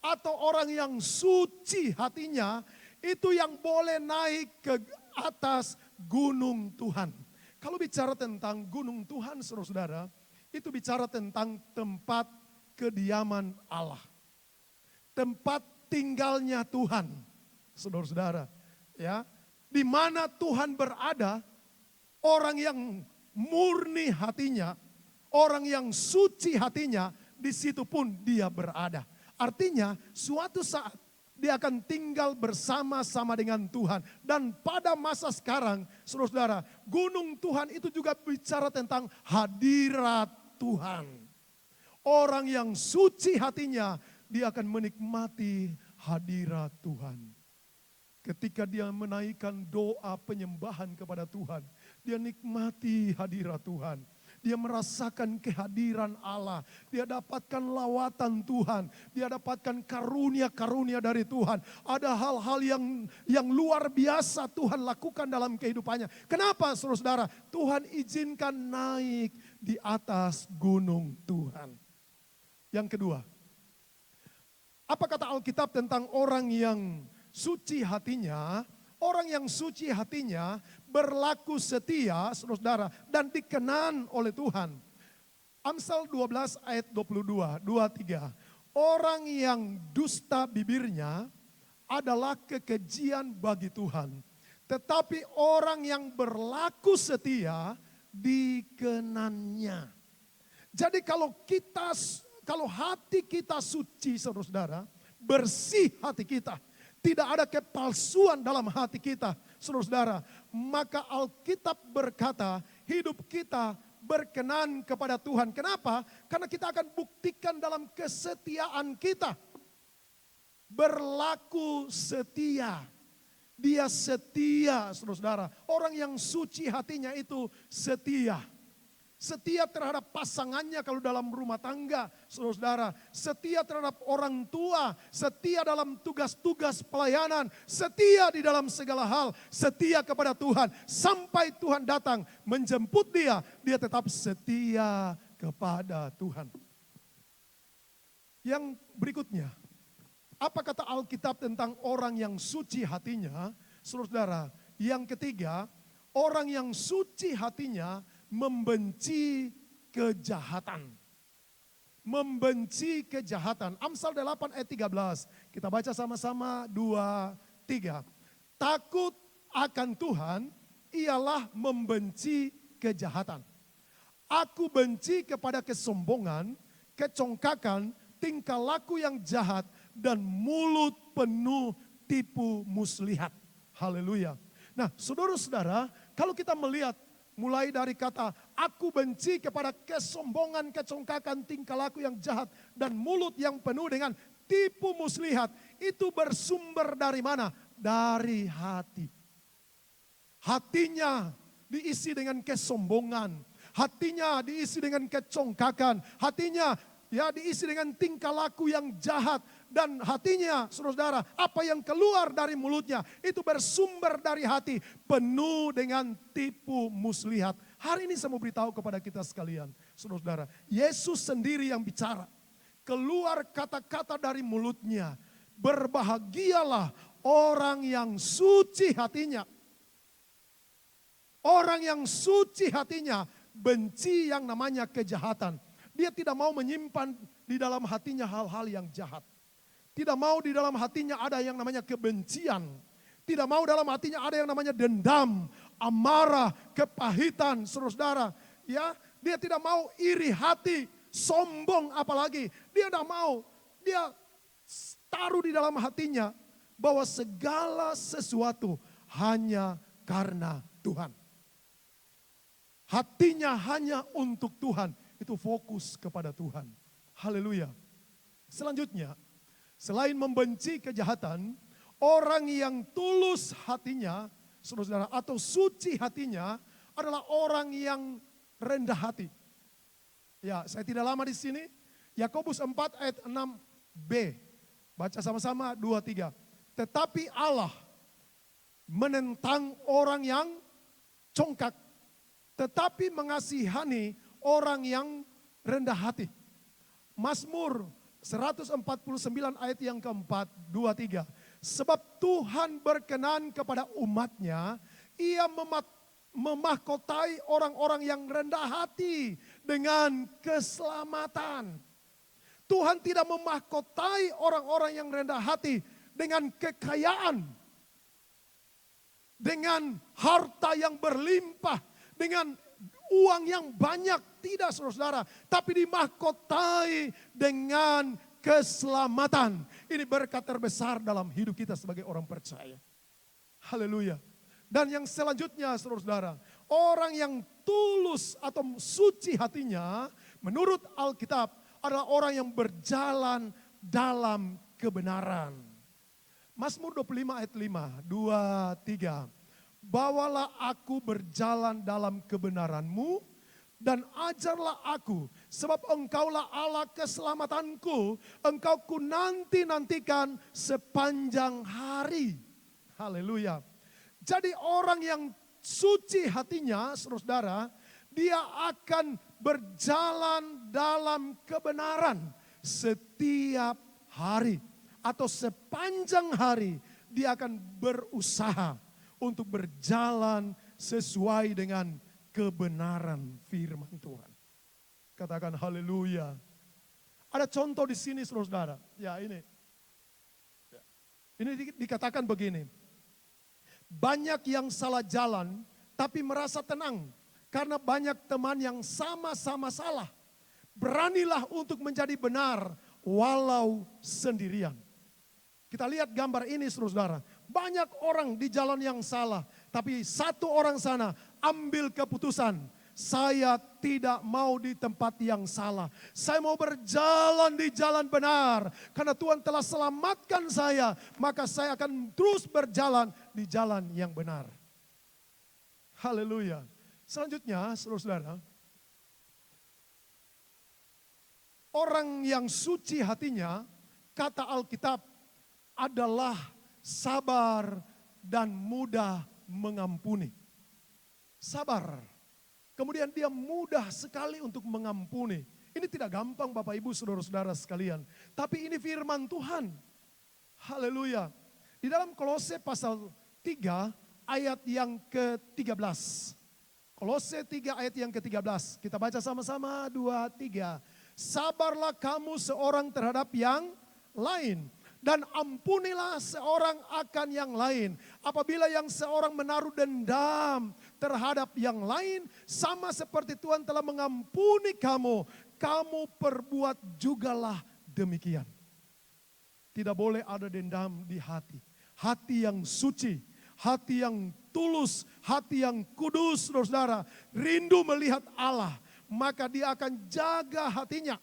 atau orang yang suci hatinya itu yang boleh naik ke atas gunung Tuhan. Kalau bicara tentang gunung Tuhan, saudara-saudara, itu bicara tentang tempat kediaman Allah. Tempat tinggalnya Tuhan, saudara-saudara. Ya, di mana Tuhan berada, orang yang murni hatinya, orang yang suci hatinya, di situ pun dia berada. Artinya suatu saat dia akan tinggal bersama-sama dengan Tuhan. Dan pada masa sekarang, saudara-saudara, gunung Tuhan itu juga bicara tentang hadirat Tuhan. Orang yang suci hatinya, dia akan menikmati hadirat Tuhan. Ketika dia menaikkan doa penyembahan kepada Tuhan, dia nikmati hadirat Tuhan. Dia merasakan kehadiran Allah. Dia dapatkan lawatan Tuhan. Dia dapatkan karunia-karunia dari Tuhan. Ada hal-hal yang luar biasa Tuhan lakukan dalam kehidupannya. Kenapa, saudara-saudara? Tuhan izinkan naik di atas gunung Tuhan. Yang kedua, apa kata Alkitab tentang orang yang suci hatinya? Orang yang suci hatinya berlaku setia, saudara-saudara, dan dikenan oleh Tuhan. Amsal 12 ayat 22, 23. Orang yang dusta bibirnya adalah kekejian bagi Tuhan. Tetapi orang yang berlaku setia dikenannya. Jadi kalau hati kita suci, saudara-saudara, bersih hati kita, tidak ada kepalsuan dalam hati kita, saudara-saudara, maka Alkitab berkata hidup kita berkenan kepada Tuhan. Kenapa? Karena kita akan buktikan dalam kesetiaan kita. Berlaku setia. Dia setia, saudara-saudara. Orang yang suci hatinya itu setia. Setia terhadap pasangannya kalau dalam rumah tangga, saudara-saudara. Setia terhadap orang tua, setia dalam tugas-tugas pelayanan, setia di dalam segala hal, setia kepada Tuhan. Sampai Tuhan datang menjemput dia, dia tetap setia kepada Tuhan. Yang berikutnya, apa kata Alkitab tentang orang yang suci hatinya? Saudara-saudara, yang ketiga, orang yang suci hatinya membenci kejahatan. Membenci kejahatan. Amsal 8 ayat 13. Kita baca sama-sama 2, 3. Takut akan Tuhan ialah membenci kejahatan. Aku benci kepada kesombongan, kecongkakan, tingkah laku yang jahat, dan mulut penuh tipu muslihat. Haleluya. Nah, saudara-saudara, kalau kita melihat mulai dari kata aku benci kepada kesombongan, kecongkakan, tingkah laku yang jahat, dan mulut yang penuh dengan tipu muslihat. Itu bersumber dari mana? Dari hati. Hatinya diisi dengan kesombongan. Hatinya diisi dengan kecongkakan. Hatinya diisi dengan tingkah laku yang jahat. Dan hatinya, saudara-saudara, apa yang keluar dari mulutnya itu bersumber dari hati, penuh dengan tipu muslihat. Hari ini saya mau beritahu kepada kita sekalian, saudara-saudara, Yesus sendiri yang bicara. Keluar kata-kata dari mulutnya, berbahagialah orang yang suci hatinya. Orang yang suci hatinya benci yang namanya kejahatan. Dia tidak mau menyimpan di dalam hatinya hal-hal yang jahat. Tidak mau di dalam hatinya ada yang namanya kebencian. Tidak mau dalam hatinya ada yang namanya dendam, amarah, kepahitan, saudara-saudara. Ya, dia tidak mau iri hati, sombong apalagi. Dia tidak mau. Dia taruh di dalam hatinya bahwa segala sesuatu hanya karena Tuhan. Hatinya hanya untuk Tuhan. Itu fokus kepada Tuhan. Haleluya. Selanjutnya, selain membenci kejahatan, orang yang tulus hatinya, saudara-saudara, atau suci hatinya adalah orang yang rendah hati. Ya, saya tidak lama di sini. Yakobus 4 ayat 6b. Baca sama-sama 2, 3. Tetapi Allah menentang orang yang congkak, tetapi mengasihani orang yang rendah hati. Mazmur 149 ayat yang keempat, 2, 3. Sebab Tuhan berkenan kepada umatnya, ia memahkotai orang-orang yang rendah hati dengan keselamatan. Tuhan tidak memahkotai orang-orang yang rendah hati dengan kekayaan, dengan harta yang berlimpah, dengan uang yang banyak. Tidak, saudara-saudara, tapi dimahkotai dengan keselamatan. Ini berkat terbesar dalam hidup kita sebagai orang percaya. Haleluya. Dan yang selanjutnya, saudara-saudara, orang yang tulus atau suci hatinya menurut Alkitab adalah orang yang berjalan dalam kebenaran. Mazmur 25 ayat 5, 2, 3. Bawalah aku berjalan dalam kebenaran-Mu dan ajarlah aku, sebab Engkaulah Allah keselamatanku. Engkau ku nantikan sepanjang hari. Haleluya. Jadi orang yang suci hatinya, saudara-saudara, dia akan berjalan dalam kebenaran setiap hari. Atau sepanjang hari dia akan berusaha untuk berjalan sesuai dengan kebenaran firman Tuhan. Katakan haleluya. Ada contoh di sini, saudara-saudara. Ya, ini. Ini dikatakan begini. Banyak yang salah jalan tapi merasa tenang karena banyak teman yang sama-sama salah. Beranilah untuk menjadi benar walau sendirian. Kita lihat gambar ini, saudara-saudara. Banyak orang di jalan yang salah, tapi satu orang sana ambil keputusan. Saya tidak mau di tempat yang salah. Saya mau berjalan di jalan benar. Karena Tuhan telah selamatkan saya, maka saya akan terus berjalan di jalan yang benar. Haleluya. Selanjutnya, saudara-saudara, orang yang suci hatinya, kata Alkitab, adalah sabar dan mudah mengampuni. Sabar. Kemudian dia mudah sekali untuk mengampuni. Ini tidak gampang Bapak Ibu saudara-saudara sekalian. Tapi ini firman Tuhan. Haleluya. Di dalam Kolose pasal 3 ayat yang ke-13. Kolose 3 ayat yang ke-13. Kita baca sama-sama 2, 3. Sabarlah kamu seorang terhadap yang lain. Dan ampunilah seorang akan yang lain. Apabila yang seorang menaruh dendam terhadap yang lain, sama seperti Tuhan telah mengampuni kamu, kamu perbuat jugalah demikian. Tidak boleh ada dendam di hati. Hati yang suci, hati yang tulus, hati yang kudus, saudara-saudara. Rindu melihat Allah, maka dia akan jaga hatinya.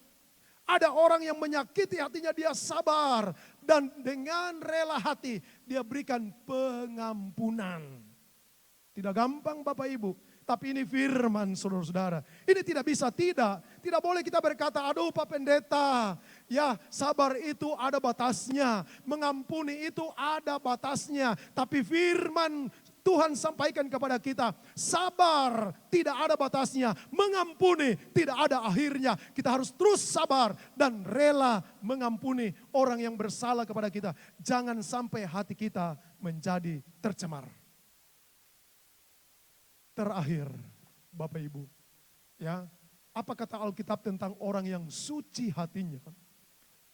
Ada orang yang menyakiti hatinya, dia sabar. Dan dengan rela hati, dia berikan pengampunan. Tidak gampang Bapak Ibu. Tapi ini firman saudara-saudara. Ini tidak bisa tidak. Tidak boleh kita berkata, aduh Pak Pendeta. Ya, sabar itu ada batasnya. Mengampuni itu ada batasnya. Tapi firman Tuhan sampaikan kepada kita, sabar tidak ada batasnya, mengampuni tidak ada akhirnya. Kita harus terus sabar dan rela mengampuni orang yang bersalah kepada kita. Jangan sampai hati kita menjadi tercemar. Terakhir, Bapak Ibu, ya, apa kata Alkitab tentang orang yang suci hatinya?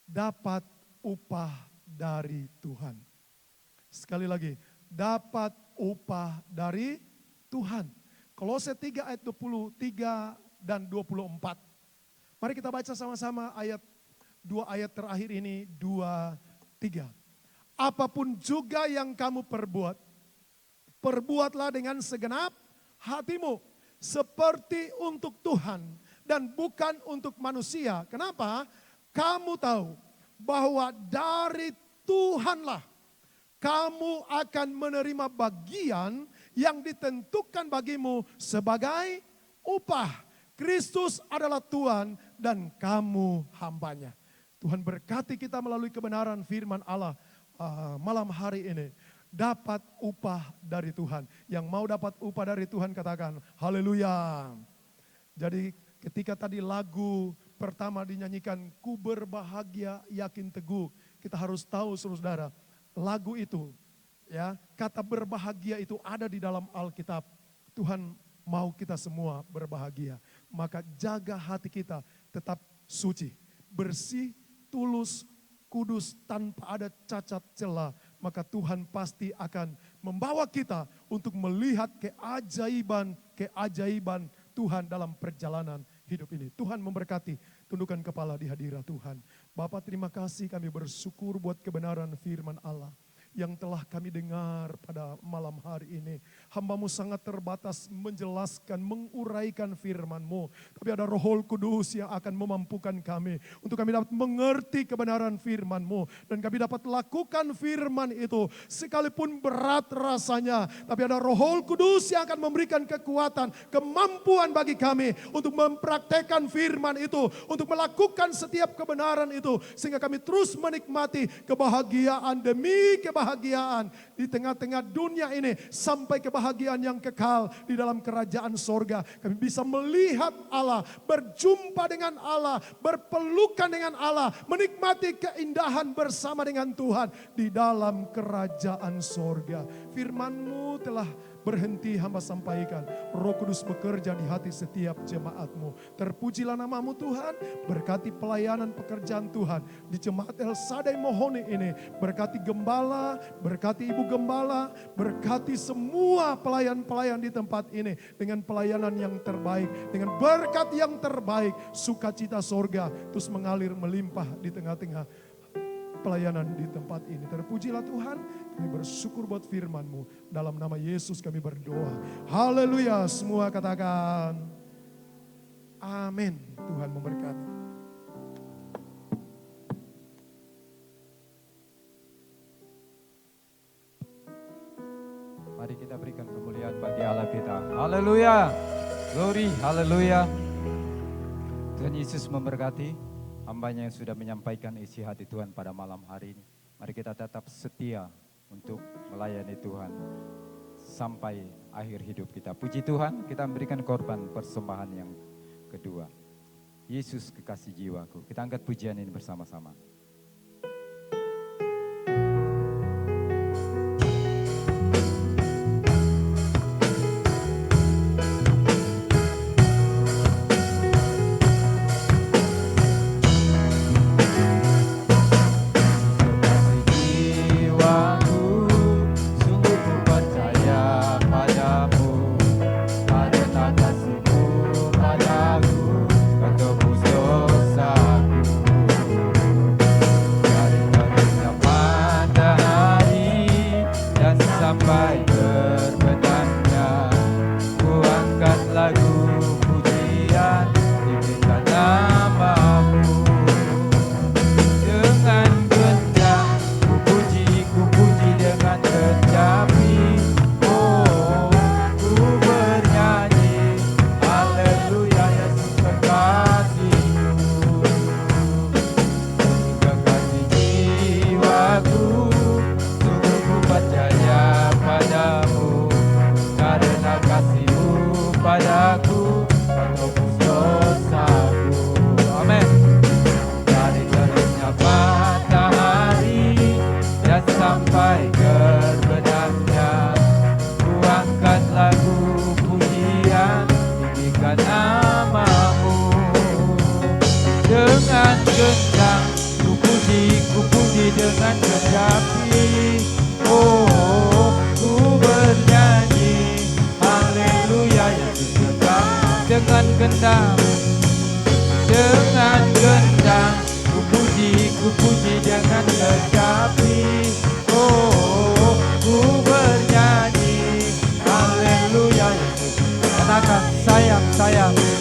Dapat upah dari Tuhan. Sekali lagi, dapat upah dari Tuhan. Kolose 3 ayat 23 dan 24. Mari kita baca sama-sama ayat 2 ayat terakhir ini, 2, 3. Apapun juga yang kamu perbuat, perbuatlah dengan segenap hatimu, seperti untuk Tuhan dan bukan untuk manusia. Kenapa? Kamu tahu bahwa dari Tuhanlah kamu akan menerima bagian yang ditentukan bagimu sebagai upah. Kristus adalah Tuhan dan kamu hambanya. Tuhan berkati kita melalui kebenaran firman Allah malam hari ini. dapat upah dari Tuhan. Yang mau dapat upah dari Tuhan katakan haleluya. Jadi ketika tadi lagu pertama dinyanyikan, ku berbahagia yakin teguh. Kita harus tahu saudara, lagu itu ya, kata berbahagia itu ada di dalam Alkitab. Tuhan mau kita semua berbahagia. Maka jaga hati kita tetap suci, bersih, tulus, kudus, tanpa ada cacat celah. Maka Tuhan pasti akan membawa kita untuk melihat keajaiban Tuhan dalam perjalanan hidup ini. Tuhan memberkati, tundukkan kepala di hadirat Tuhan. Bapak, terima kasih, kami bersyukur buat kebenaran firman Allah yang telah kami dengar pada malam hari ini. Hamba-Mu sangat terbatas menjelaskan, menguraikan firman-Mu. Tapi ada Roh Kudus yang akan memampukan kami untuk kami dapat mengerti kebenaran firman-Mu. Dan kami dapat lakukan firman itu sekalipun berat rasanya. Tapi ada Roh Kudus yang akan memberikan kekuatan, kemampuan bagi kami untuk mempraktekkan firman itu, untuk melakukan setiap kebenaran itu. Sehingga kami terus menikmati kebahagiaan demi kebahagiaan di tengah-tengah dunia ini sampai kebahagiaan yang kekal di dalam kerajaan sorga. Kami bisa melihat Allah, berjumpa dengan Allah, berpelukan dengan Allah, menikmati keindahan bersama dengan Tuhan di dalam kerajaan sorga. Firman-Mu telah berhenti hamba sampaikan. Roh Kudus bekerja di hati setiap jemaat-Mu. Terpujilah nama-Mu Tuhan, berkati pelayanan pekerjaan Tuhan di jemaat El Shaddai Mohoni ini. Berkati gembala, berkati ibu gembala, berkati semua pelayan-pelayan di tempat ini dengan pelayanan yang terbaik, dengan berkat yang terbaik, sukacita sorga terus mengalir melimpah di tengah-tengah pelayanan di tempat ini. Terpujilah Tuhan, kami bersyukur buat firman-Mu. Dalam nama Yesus kami berdoa. Haleluya, semua katakan amin. Tuhan memberkati. Mari kita berikan kemuliaan bagi Allah kita. Haleluya. Glory, haleluya. Tuhan Yesus memberkati hamba-Nya yang sudah menyampaikan isi hati Tuhan pada malam hari ini. Mari kita tetap setia untuk melayani Tuhan sampai akhir hidup kita. Puji Tuhan, kita memberikan korban persembahan yang kedua. Yesus kekasih jiwaku. Kita angkat pujian ini bersama-sama.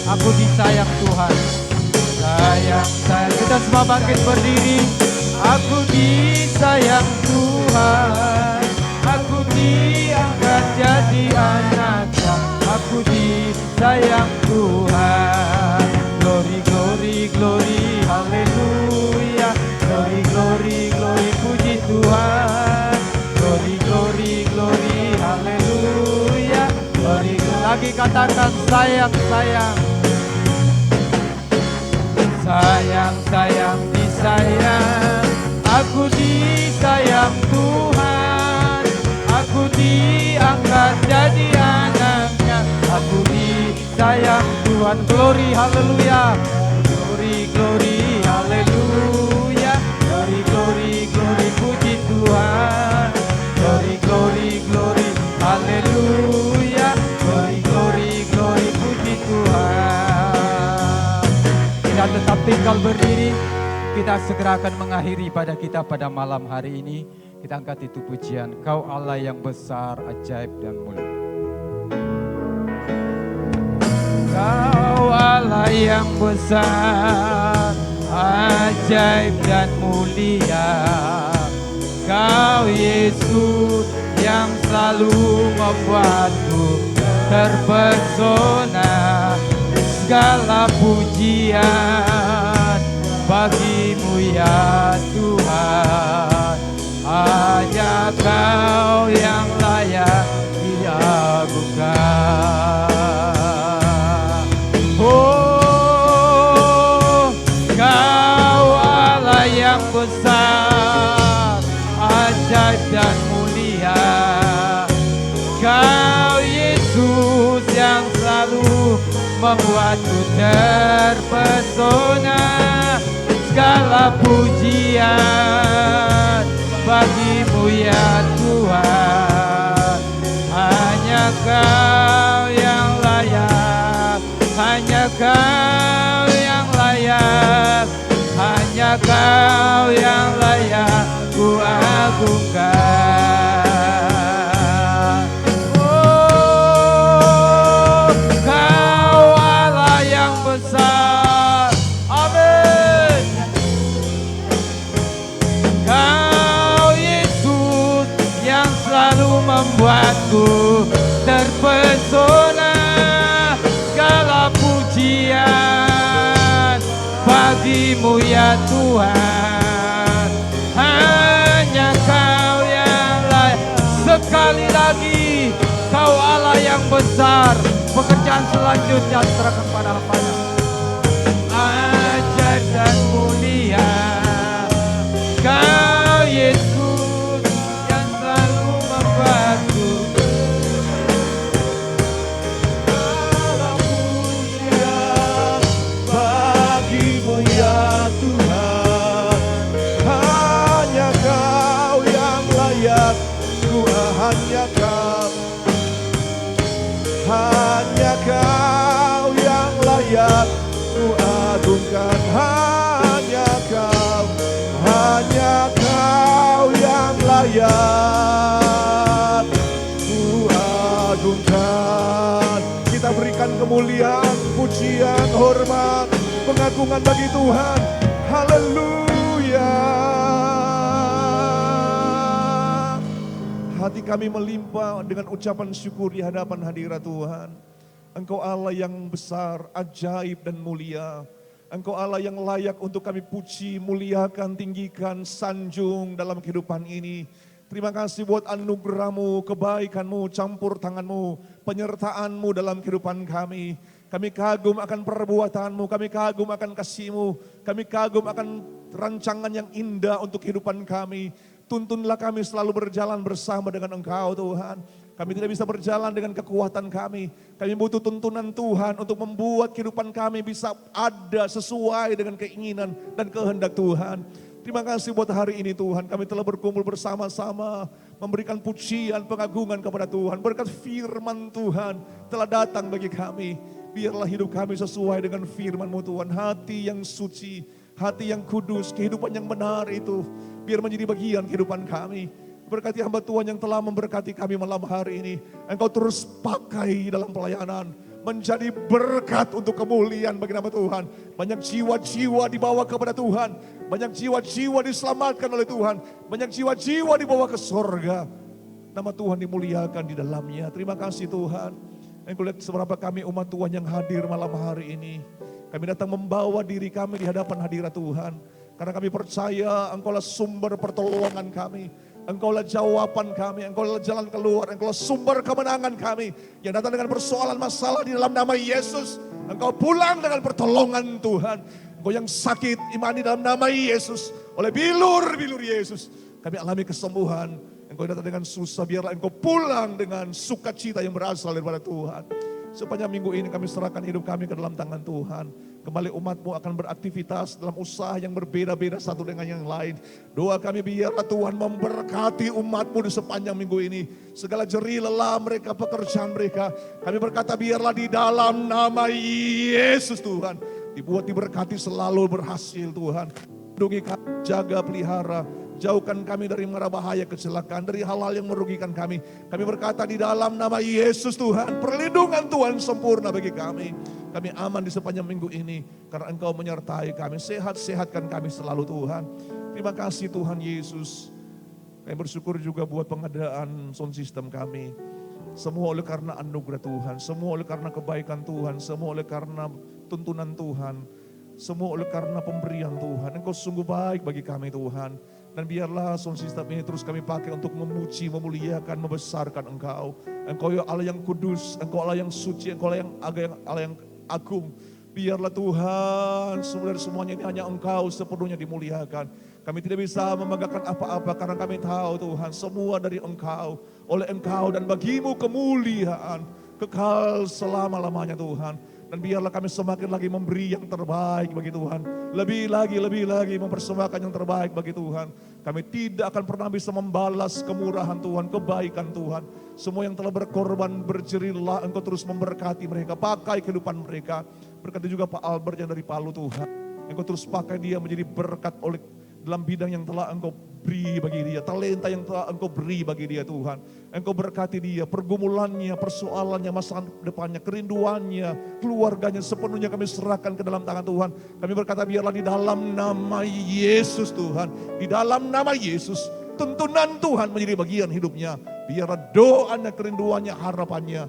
Aku disayang Tuhan. Sayang, sayang. Kita semua bangkit berdiri. Aku disayang Tuhan. Aku diangkat jadi anaknya. Aku disayang Tuhan. Glory, glory, glory. Haleluya. Glory, glory, glory. Puji Tuhan. Glory, glory, lagi katakan sayang, sayang. Sayang, sayang, disayang. Aku disayang Tuhan. Aku diangkat jadi anaknya. Aku disayang Tuhan. Glory, haleluya. Glory, glory, haleluya. Glory, glory, glory, puji Tuhan. Glory, glory, glory, haleluya. Glory, glory, glory, puji Tuhan. Kita tetap tinggal berdiri. Kita segera akan mengakhiri pada kita pada malam hari ini. Kita angkat itu pujian. Kau Allah yang besar, ajaib dan mulia. Kau Allah yang besar, ajaib dan mulia. Kau Yesus yang selalu membuatku terpesona. Segala pujian bagimu ya Tuhan. Hanya Kau yang layak diagungkan. Oh, Kau Allah yang besar, ajaib dan mulia. Kau Yesus yang selalu membuatku terpesona. Segala pujian bagimu ya Tuhan. Hanya Kau yang layak, hanya Kau yang layak, hanya Kau yang layak ku agungkan. Oh, Kau Allah yang besar. Amin. Kau Yesus yang selalu membuatku terpesona. Segala pujian bagimu ya Tuhan. Hanya Kau yang layak. Sekali lagi, Kau Allah yang besar. Pekerjaan selanjutnya serahkan pada hamba-Nya. Ajaib dan mulia. Kau Yesus yang selalu membantu. Segala pujian bagimu ya Tuhan. Hanya Kau yang layak, hanya Kau. Hanya Kau yang layak ku agungkan. Hanya Kau yang layak ku agungkan. Kita berikan kemuliaan, pujian, hormat, pengagungan bagi Tuhan. Haleluya. Hati kami melimpah dengan ucapan syukur di hadapan hadirat Tuhan. Engkau Allah yang besar, ajaib dan mulia. Engkau Allah yang layak untuk kami puji, muliakan, tinggikan, sanjung dalam kehidupan ini. Terima kasih buat anugerah-Mu, kebaikan-Mu, campur tangan-Mu, penyertaan-Mu dalam kehidupan kami. Kami kagum akan perbuatan-Mu, kami kagum akan kasih-Mu, kami kagum akan rancangan yang indah untuk kehidupan kami. Tuntunlah kami selalu berjalan bersama dengan Engkau Tuhan. Kami tidak bisa berjalan dengan kekuatan kami. Kami butuh tuntunan Tuhan untuk membuat kehidupan kami bisa ada sesuai dengan keinginan dan kehendak Tuhan. Terima kasih buat hari ini Tuhan. Kami telah berkumpul bersama-sama memberikan pujian, pengagungan kepada Tuhan. Berkat firman Tuhan telah datang bagi kami. Biarlah hidup kami sesuai dengan firman-Mu Tuhan. Hati yang suci, hati yang kudus, kehidupan yang benar itu biar menjadi bagian kehidupan kami. Berkati hamba Tuhan yang telah memberkati kami malam hari ini. Engkau terus pakai dalam pelayanan. Menjadi berkat untuk kemuliaan bagi nama Tuhan. Banyak jiwa-jiwa dibawa kepada Tuhan. Banyak jiwa-jiwa diselamatkan oleh Tuhan. Banyak jiwa-jiwa dibawa ke sorga. Nama Tuhan dimuliakan di dalamnya. Terima kasih Tuhan. Engkau lihat seberapa kami umat Tuhan yang hadir malam hari ini. Kami datang membawa diri kami di hadapan hadirat Tuhan. Karena kami percaya Engkaulah sumber pertolongan kami. Engkaulah jawaban kami, Engkaulah jalan keluar, Engkaulah sumber kemenangan kami. Yang datang dengan persoalan masalah di dalam nama Yesus, Engkau pulang dengan pertolongan Tuhan. Engkau yang sakit, imani dalam nama Yesus. Oleh bilur-bilur Yesus, kami alami kesembuhan. Engkau yang datang dengan susah, biarlah Engkau pulang dengan sukacita yang berasal daripada Tuhan. Sepanjang minggu ini kami serahkan hidup kami ke dalam tangan Tuhan. Kembali umat-Mu akan beraktivitas dalam usaha yang berbeda-beda satu dengan yang lain. Doa kami biarlah Tuhan memberkati umat-Mu di sepanjang minggu ini. Segala jerih lelah mereka, pekerjaan mereka. Kami berkata biarlah di dalam nama Yesus Tuhan. Dibuat diberkati selalu berhasil Tuhan. Lindungi kami, jaga pelihara. Jauhkan kami dari mara bahaya kecelakaan, dari hal-hal yang merugikan kami. Kami berkata di dalam nama Yesus Tuhan, perlindungan Tuhan sempurna bagi kami. Kami aman di sepanjang minggu ini, karena Engkau menyertai kami. Sehat-sehatkan kami selalu Tuhan. Terima kasih Tuhan Yesus. Kami bersyukur juga buat pengadaan sound system kami. Semua oleh karena anugerah Tuhan, semua oleh karena kebaikan Tuhan, semua oleh karena tuntunan Tuhan. Semua oleh karena pemberian Tuhan. Engkau sungguh baik bagi kami Tuhan. Dan biarlah sound system ini terus kami pakai untuk memuji, memuliakan, membesarkan Engkau. Engkau ya Allah yang kudus, Engkau Allah yang suci, Engkau Allah yang agung. Biarlah Tuhan, dari semuanya ini hanya Engkau sepenuhnya dimuliakan. Kami tidak bisa membanggakan apa-apa karena kami tahu Tuhan, semua dari Engkau, oleh Engkau dan bagimu kemuliaan, kekal selama-lamanya Tuhan. Dan biarlah kami semakin lagi memberi yang terbaik bagi Tuhan. Lebih lagi mempersembahkan yang terbaik bagi Tuhan. Kami tidak akan pernah bisa membalas kemurahan Tuhan, kebaikan Tuhan. Semua yang telah berkorban, berjerilah, Engkau terus memberkati mereka. Pakai kehidupan mereka. Berkati juga Pak Albert yang dari Palu Tuhan. Engkau terus pakai dia menjadi berkat oleh dalam bidang yang telah Engkau beri bagi dia, talenta yang telah Engkau beri bagi dia Tuhan. Engkau berkati dia, pergumulannya, persoalannya, masa depannya, kerinduannya, keluarganya sepenuhnya kami serahkan ke dalam tangan Tuhan. Kami berkata biarlah di dalam nama Yesus Tuhan, di dalam nama Yesus, tuntunan Tuhan menjadi bagian hidupnya. Biarlah doanya, kerinduannya, harapannya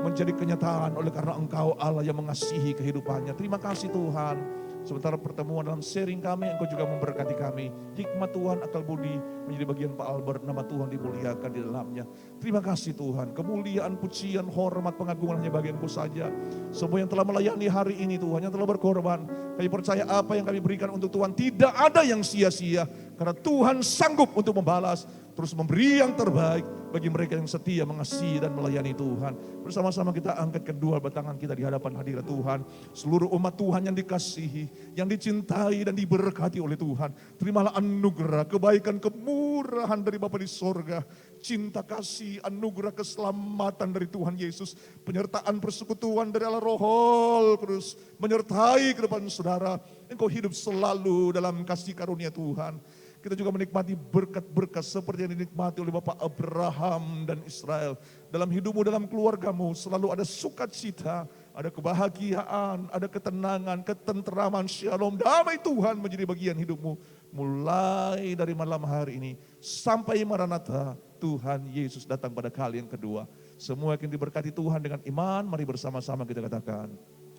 menjadi kenyataan oleh karena Engkau Allah yang mengasihi kehidupannya. Terima kasih Tuhan. Sementara pertemuan dalam sharing kami, Engkau juga memberkati kami. Hikmat Tuhan, akal budi menjadi bagian Pak Albert, nama Tuhan dimuliakan di dalamnya. Terima kasih Tuhan, kemuliaan, pujian, hormat, pengagungan hanya bagi Engkau saja. Semua yang telah melayani hari ini Tuhan, yang telah berkorban, kami percaya apa yang kami berikan untuk Tuhan tidak ada yang sia-sia. Karena Tuhan sanggup untuk membalas, terus memberi yang terbaik bagi mereka yang setia mengasihi dan melayani Tuhan. Bersama-sama kita angkat kedua tangan kita di hadapan hadirat Tuhan. Seluruh umat Tuhan yang dikasihi, yang dicintai dan diberkati oleh Tuhan. Terimalah anugerah, kebaikan, kemurahan dari Bapa di sorga. Cinta kasih, anugerah keselamatan dari Tuhan Yesus. Penyertaan persekutuan dari Allah Roh Kudus. Menyertai ke depan saudara. Engkau hidup selalu dalam kasih karunia Tuhan. Kita juga menikmati berkat-berkat seperti yang dinikmati oleh Bapak Abraham dan Israel. Dalam hidupmu, dalam keluargamu selalu ada sukacita, ada kebahagiaan, ada ketenangan, ketenteraman, shalom, damai Tuhan menjadi bagian hidupmu. Mulai dari malam hari ini sampai Maranatha, Tuhan Yesus datang pada kali yang kedua. Semua yang diberkati Tuhan dengan iman, mari bersama-sama kita katakan,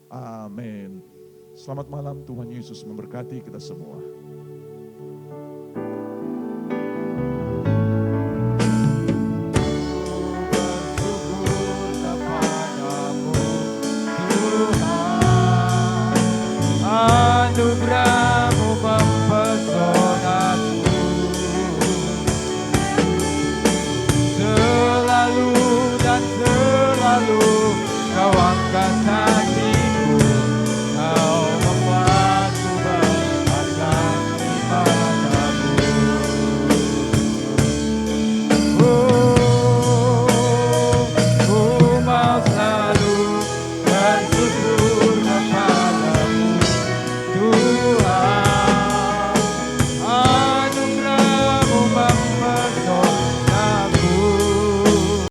amin. Selamat malam, Tuhan Yesus memberkati kita semua.